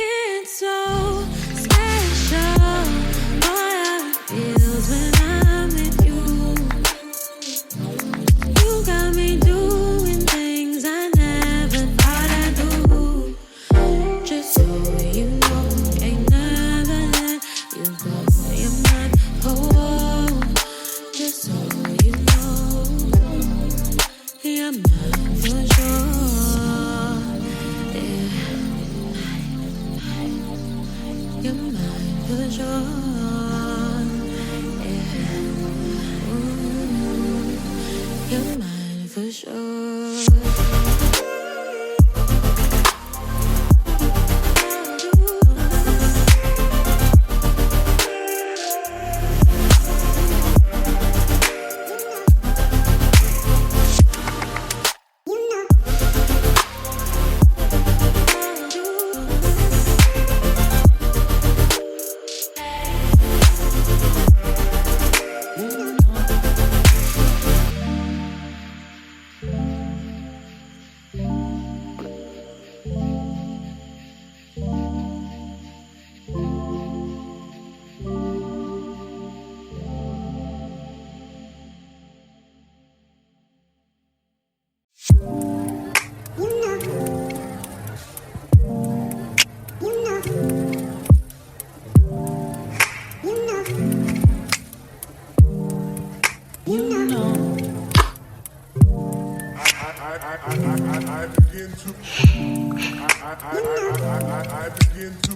It's so special, boy, how it feels when I'm with you. You got me doing things I never thought I'd do. Just so you know, ain't never let you go. You're mine, oh, just so you know, you're mine for sure. You're mine for sure. Yeah. Ooh, you're mine for sure. I begin to